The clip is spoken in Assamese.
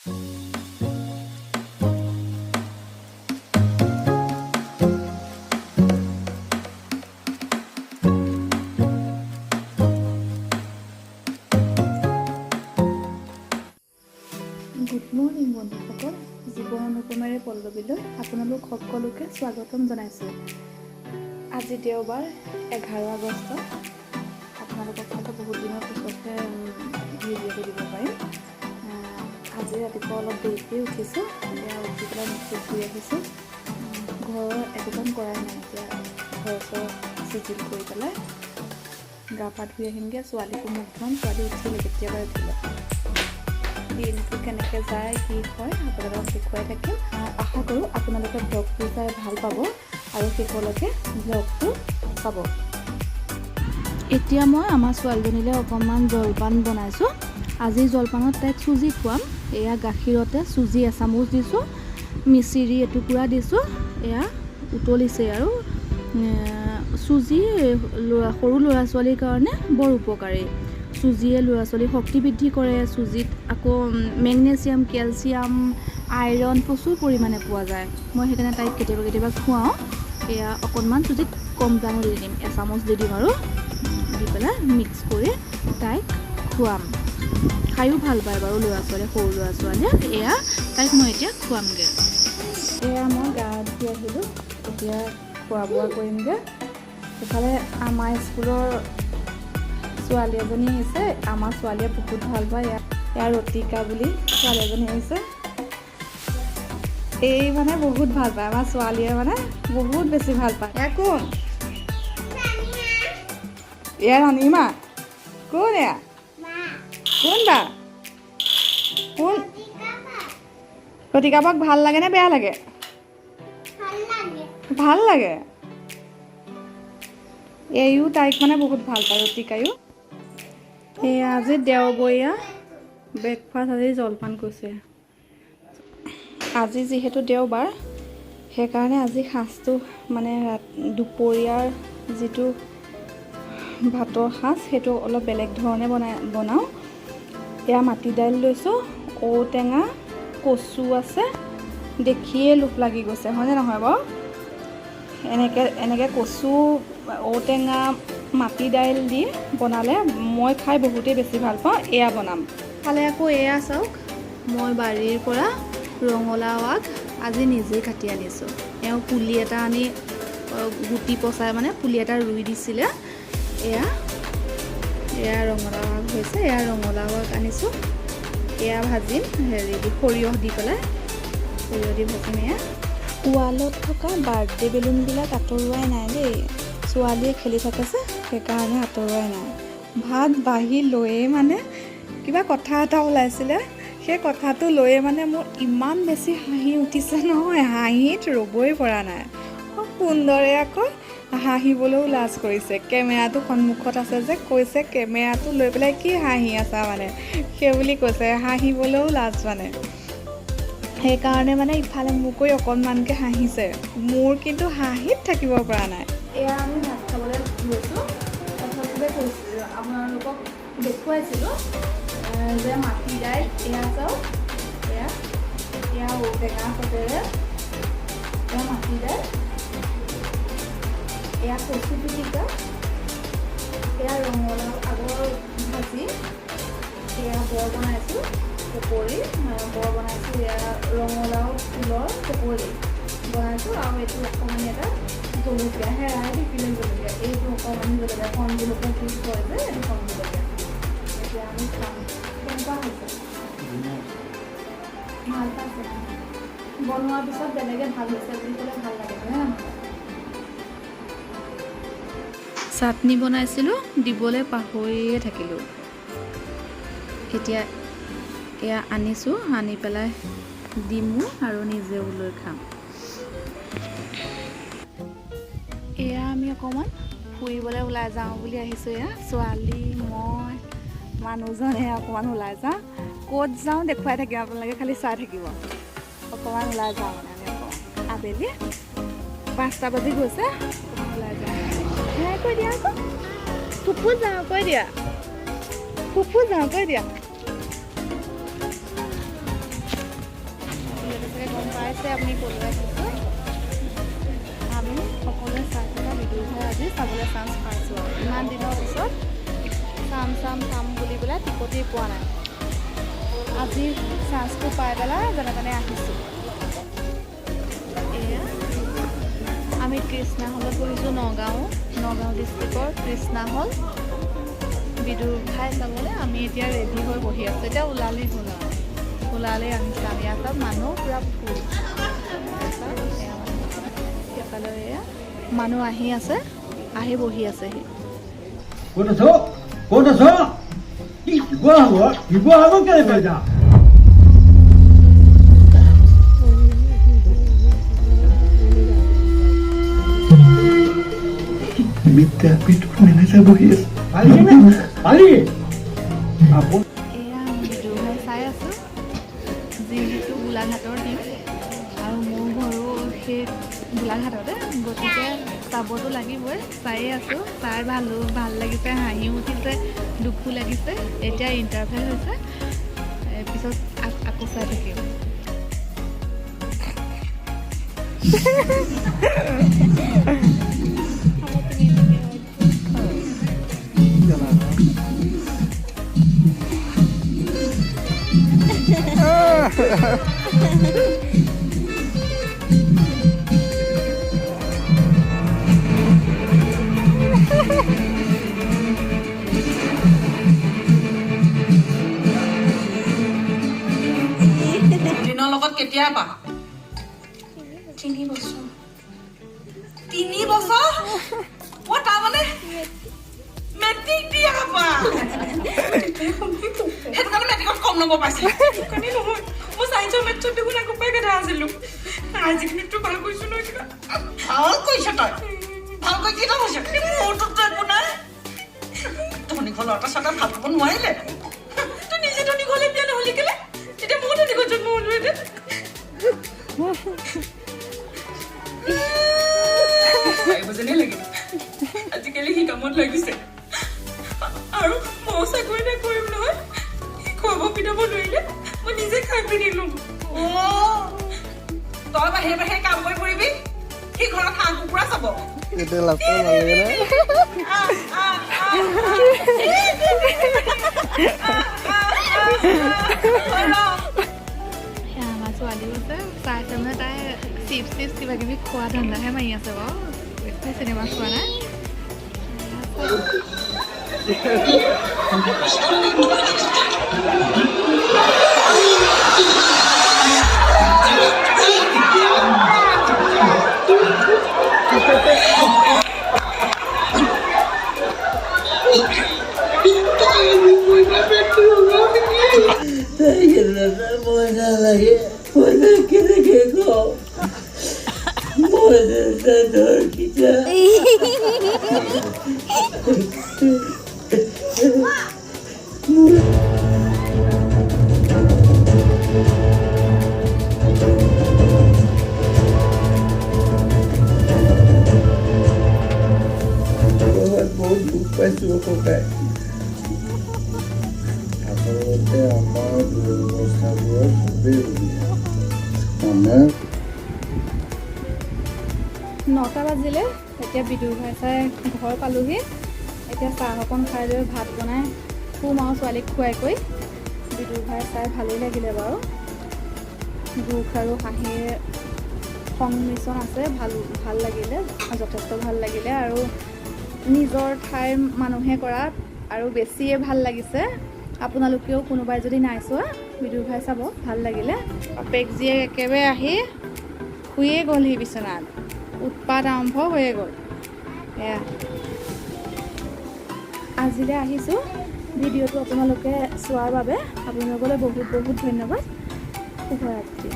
গুড মৰ্ণিং বন্ধুসকল, জীৱন অনুপমেৰে পল্লৱীলৈ আপোনালোক সকলোকে স্বাগতম জনাইছোঁ। আজি দেওবাৰ 11 আগষ্ট। আপোনালোকক হয়তো বহুত দিনৰ পিছতহে ভিডিঅ'টো দিব পাৰিম। আজি ৰাতিপুৱা অলপ দেৰিকৈ উঠিছোঁ। এতিয়া উঠি পেলাই মুখ ধুই আহিছোঁ। ঘৰৰ একো কাম কৰাই নাই। এতিয়া ঘৰ চিজিল কৰি পেলাই গা পা ধুই আহিমগৈ। ছোৱালীকো মুখ ধুৱাম। ছোৱালী উঠিলে, কেতিয়াবাই উঠিলে। দিনটো কেনেকৈ যায়, কি হয় আপোনালোকক দেখুৱাই থাকিম। আশা কৰোঁ আপোনালোকে ব্লগটো চাই ভাল পাব আৰু শেষলৈকে ব্লগটো চাব। এতিয়া মই আমাৰ ছোৱালীজনীলৈ অকণমান জলপান বনাইছোঁ। আজি জলপানত তাইক চুজি খুৱাম। এয়া গাখীৰতে চুজি এচামুচ দিছোঁ, মিচিৰি এটুকুৰা দিছোঁ। এয়া উতলিছে আৰু চুজি সৰু ল'ৰা ছোৱালীৰ কাৰণে বৰ উপকাৰী। চুজিয়ে ল'ৰা ছোৱালীৰ শক্তি বৃদ্ধি কৰে। চুজিত আকৌ মেগনেছিয়াম, কেলছিয়াম, আইৰণ প্ৰচুৰ পৰিমাণে পোৱা যায়। মই সেইকাৰণে তাইক কেতিয়াবা খুৱাওঁ। এয়া অকণমান চুজিত কম দামো দি দিম, এচামুচ দি দিম আৰু দি পেলাই মিক্স কৰি তাইক খুৱাম। খায়ো ভাল পায় বাৰু ল'ৰা ছোৱালীয়ে, সৰু ল'ৰা ছোৱালীয়ে। এয়া তাইক মই এতিয়া খুৱামগৈ। এয়া মই গা ধুই আহিলোঁ। এতিয়া খোৱা বোৱা কৰিমগৈ। ইফালে আমাৰ স্কুলৰ ছোৱালী এজনী আহিছে। আমাৰ ছোৱালীয়ে বহুত ভাল পায়। ইয়াৰ ৰতিকা বুলি ছোৱালী এজনী আহিছে। এই মানে বহুত ভাল পায়। আমাৰ ছোৱালীয়ে মানে বহুত বেছি ভাল পায়। এয়া কোন? এয়া ৰাণীমা। কোন এয়া? কোন বা? কোন? ৰতিকা বাক ভাল লাগে নে বেয়া লাগে? ভাল লাগে। এইও তাইক মানে বহুত ভাল পায়, ৰতিকায়ো। এয়া আজি দেওবৰীয়া ব্ৰেকফাষ্ট, আজি জলপান কৈছে। আজি যিহেতু দেওবাৰ, সেইকাৰণে আজি সাঁজটো মানে দুপৰীয়াৰ যিটো ভাতৰ সাঁজ, সেইটো অলপ বেলেগ ধৰণে বনাওঁ। এয়া মাটি দাইল লৈছোঁ, ঔটেঙা, কচু আছে। দেখিয়ে লোভ লাগি গৈছে, হয়নে নহয় বাৰু? এনেকৈ কচু, ঔটেঙা, মাটি দাইল দি বনালে মই খাই বহুতেই বেছি ভাল পাওঁ। এয়া বনাম। খালে আকৌ এয়া চাওক, মই বাৰীৰ পৰা ৰঙালাও আগ আজি নিজেই কাটি আনিছোঁ। এওঁ পুলি এটা আনি গুটি পচাই মানে পুলি এটা ৰুই দিছিলে। এয়া ৰঙালাও আগ হৈছে। এয়া ৰঙালাও আগ আনিছোঁ। এয়া ভাজিম সৰিয়হ দি পেলাই, সৰিয়হ দি ভাজিম। এয়া ৱালত থকা বাৰ্থডে বেলুনবিলাক আঁতৰোৱাই নাই দেই। ছোৱালীয়ে খেলি থাকে যে, সেইকাৰণে আঁতৰোৱাই নাই। ভাত বাঢ়ি লৈয়ে মানে কিবা কথা এটা ওলাইছিলে। সেই কথাটো লৈয়ে মানে মোৰ ইমান বেছি হাঁহি উঠিছে নহয়, হাঁহিত ৰ'বই পৰা নাই। খুব সুন্দৰে আকৌ হাঁহিবলৈও লাজ কৰিছে। কেমেৰাটো সন্মুখত আছে যে, কৈছে কেমেৰাটো লৈ পেলাই কি হাঁহি আছা মানে, সেই বুলি কৈছে। হাঁহিবলৈও লাজ মানে। সেইকাৰণে মানে ইফালে মোকৈ অকণমানকৈ হাঁহিছে। মোৰ কিন্তু হাঁহিত থাকিব পৰা নাই। এয়া আমি ভাত খাবলৈ লৈছোঁ। প্ৰথমতে কৈছিলোঁ, আপোনালোকক দেখুৱাইছিলোঁ যে মাটি দাইল, এয়া চাওক, এয়া ঔটেঙা সতেৰে এয়া মাটি দাইল, এয়া কচু পিটিকা, এয়া ৰঙালাও আগৰ ভাজি, এয়া বৰ বনাইছোঁ পকৰি, বৰ বনাইছোঁ। এয়া ৰঙালাও ফুলৰ পকৰি বনাইছোঁ। আৰু এইটো অকণমানি এটা জলকীয়া, হেৰাই থাকিলে জলকীয়া, এইটো অকণমানি জলকীয়া, কণ জলকীয়া জুচ হয় যে, এইটো কণ জলকীয়া। এতিয়া আমি খাম। কেনেকুৱা হৈছে? ভাল পাইছে। বনোৱাৰ পিছত বেলেগে ভাল হৈছে বুলি ক'লে ভাল লাগে, হয়নে নহয়? চাটনি বনাইছিলোঁ, দিবলৈ পাহৰিয়ে থাকিলোঁ। এতিয়া এয়া আনিছোঁ, আনি পেলাই দিমো আৰু নিজেও লৈ খাম। এয়া আমি অকণমান ফুৰিবলৈ ওলাই যাওঁ বুলি আহিছোঁ। এয়া ছোৱালী, মই, মানুহজনে অকণমান ওলাই যাওঁ। ক'ত যাওঁ দেখুৱাই থাকিম, আপোনালোকে খালি চাই থাকিব। অকণমান ওলাই যাওঁ মানে আমি অকণমান আবেলি 5টা বাজি গৈছে। অকণমান ওলাই যাওঁ। কৈ দিয়া আকৌ, ফুপু যাওঁ কৈ দিয়া, ফুপু যাওঁ কৈ দিয়া। পাইছে আপুনি ক'লৈ আহিছোঁ আমি সকলোৱে চাই থকা বিদুৰভাই আজি চাবলৈ চান্স পাইছোঁ আৰু ইমান দিনৰ পিছত চাম বুলি পেলাই টিকটেই পোৱা নাই আজি চান্সটো পাই পেলাই যেনে তেনে আহিছোঁ এয়া আমি কৃষ্ণা হলত বহিছোঁ নগাঁও ডিষ্ট্ৰিক্টৰ কৃষ্ণা হল বিদুৰভাই চাবলৈ আমি এতিয়া ৰেডি হৈ বহি আছোঁ এতিয়া ওলালেই আহিছোঁ আমি ইয়াত মানুহ পূৰা ফুল সেইফালে এয়া মানুহ আহি আছে আহি বহি আছেহি বিদ্যাপীঠৰ মেনেজাৰ বহি আছে এয়া বিদুৰভাই চাই আছোঁ যিহেতু গোলাঘাটৰ দিন আৰু মোৰ ঘৰো সেই গোলাঘাটতে গতিকে চাবতো লাগিবই চায়ে আছোঁ চাই ভাল লাগিছে হাঁহিও উঠিছে দুখো লাগিছে এতিয়া ইণ্টাৰভেল হৈছে পিছত আকৌ চাই থাকিম দিনৰ লগত কেতিয়া পা 3 বছৰ 3 বছৰ ও তাৰমানে মেট্ৰিক দিয়া পা সেইটো কাৰণে মেট্ৰিকত কম নম্বৰ পাইছিল কাৰণে নহয় মই সায়েন্সৰ মেথছত দেখোন আকৌ পাই গেধা আছিলো আজি কিন্তু ভাল কৈছো নহয় ভাল কৈছ তই ভাল কৈ কি তই কৈছ মোৰটো তই একো নাই ধনী ঘৰ ল'ৰাটা চাটা ভাল পাব নোৱাৰিলে তই নিজে ধনী ঘৰলে বিয়া নহলি কেলে তেতিয়া মোৰ ধনী ঘৰ জন্ম হ'লো এতিয়া বুজনে লাগে আজিকালি সি কামত লাগিছে আৰু মই চাকৰি এটা কৰিম নহয় সি খুৱাব পিন্ধাব নোৱাৰিলে মই নিজে খাই পিনি লম তই বাহিৰে কাম কৰি পৰিবি সি ঘৰত হাঁহ কুকুৰা চাব এতিয়া লাভ নালাগে আমাৰ ছোৱালীও আছে চাইছে মানে তাই চিপছ কিবা কিবি খোৱা ধান্দাহে মাৰি আছে বাৰু একো চিনেমা চোৱা নাই মজা লাগে মজা কেনেকে গো মজা ধৰ কিটা বহুত দুখ পাইছোঁ ককাই আচলতে আমাৰ দুৰৱস্থাবোৰৰ খুবেই সুবিধা আমাৰ 9টা বাজিলে এতিয়া বিদুৰভাই চাই ঘৰ পালোহি এতিয়া চাহ অকণ খাই লৈ ভাত বনাই শুম আৰু ছোৱালীক খুৱাই কৰি বিদুৰভাই চাই ভালেই লাগিলে বাৰু দুখ আৰু হাঁহিৰ সংমিশ্ৰণ আছে ভাল লাগিলে যথেষ্ট ভাল লাগিলে আৰু নিজৰ ঠাইৰ মানুহে কৰাত আৰু বেছিয়ে ভাল লাগিছে আপোনালোকেও কোনোবাই যদি নাই চোৱা বিদুৰভাই চাব ভাল লাগিলে বাপেক জীয়েক একেবাৰে আহি শুয়ে গ'লহি বিচনাত উৎপাত আৰম্ভ হৈয়ে গ'ল এয়া আজিলৈ আহিছোঁ ভিডিঅ'টো আপোনালোকে চোৱাৰ বাবে আপোনালোকলৈ বহুত ধন্যবাদ শুভৰাত্ৰি